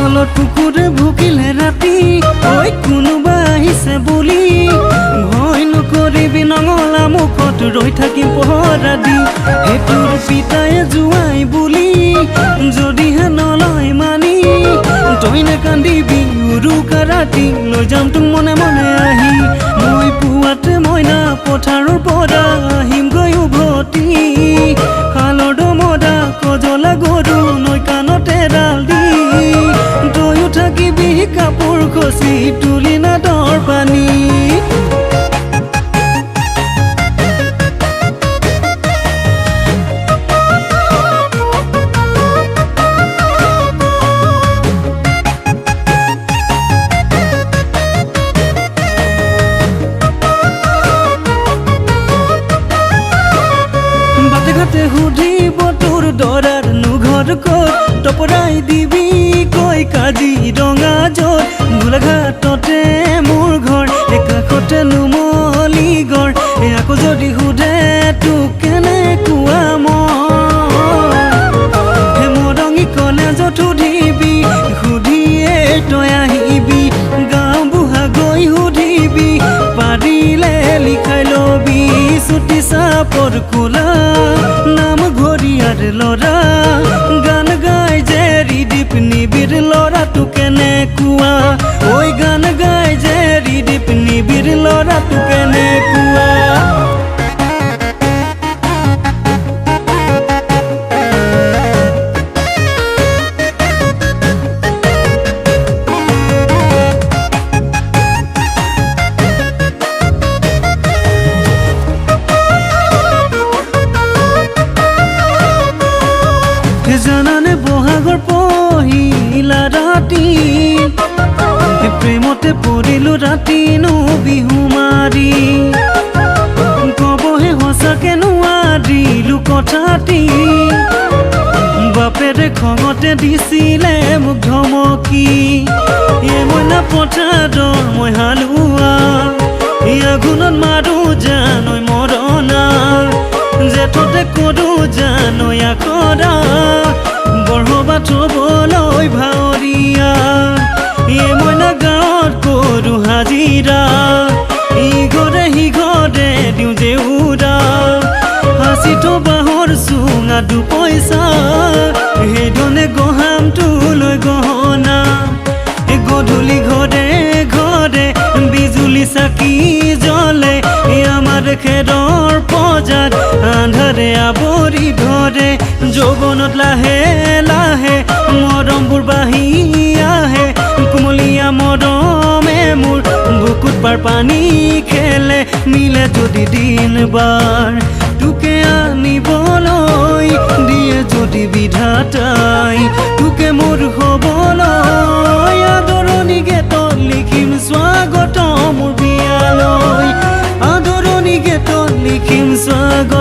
চোতালত কুকুৰে ভুকিলে ৰাতি ঐ কোনোবা আহিছে বুলি ভয় নকৰিবি নঙলা মুখত ৰৈ থাকিম পহৰা দি সেইটোৰ পিতায়ে জোৱাই বুলি যদিহে নলয় মানি তই নেকান্দিবি উৰুকা ৰাতি লৈ যাম তোক মনে মনে আহি মই পুৱাতে মইনা পথাৰৰ পৰা আহিমগৈ উভতি খালৰ দমদা কজলা গৰু নৈ কাণতে এডাল দি তয়ো থাকিবি কাপোৰ খচি তুলি নাদৰ পানী সুধিব তোৰ দৰাৰ নুঘৰ ক'ত টপৰাই দিবি কৈ কাজিৰঙা য'ত গোলাঘাটতে মোৰ ঘৰ একাষতে নুমলী গড় আকৌ যদি সোধে তোক কেনেকুৱা মই মৰঙী কলেজত সুধিবি সুধিয়ে তই আহিবি গাঁও বুঢ়া গৈ সুধিবি পাৰিলে লিখাই ল'বি চুটি চাপৰ কোলা নাম ঘৰিয়াৰ ল'ৰা গান গাই যে ৰিদীপ নিবিৰ ল'ৰাটো কেনেকুৱা ঐ গান গাই যে ৰিদীপ নিবিৰ ল'ৰাটো কেনেকুৱা জানানে বহাগৰ পহিলা ৰাতি প্ৰেমতে পৰিলো ৰাতি নো বিহু মাৰি কবহে সঁচাকে নোৱাৰিলো কথাটি বাপেৰে খঙতে দিছিলে মোক ধমকি মইনা পথাৰৰ মই হালোৱা আঘোণত মাৰো জানৈ মৰণা জেঠতে কৰো জানৈ আখৰা বৰহবা থবলৈ ভাৱৰীয়া মইনা গাঁৱত কৰো হাজিৰা ইঘৰে সিঘৰে দিওঁ জেউৰা হাঁচিটো বাঁহৰ চুঙা দুপইচা সেইধনে গহামটো লৈ গহনা গধূলি ঘৰে ঘৰে বিজুলী চাকি জ্বলে আমাৰ খেৰৰ পজাত আন্ধাৰে আৱৰি ধৰে যৌৱনত লাহে লাহে মৰমবোৰ বাঢ়ি আহে কুমলীয়া মৰমে মোৰ বুকুত পাৰ পানী খেলে মিলে যদি দিন বাৰ তোকে আনিবলৈ দিয়ে যদি বিধাতাই তোকে মোৰ হ'বলৈ আদৰণি গেটত লিখিম স্বাগত মোৰ বিয়ালৈ আদৰণি গেটত লিখিম স্বাগত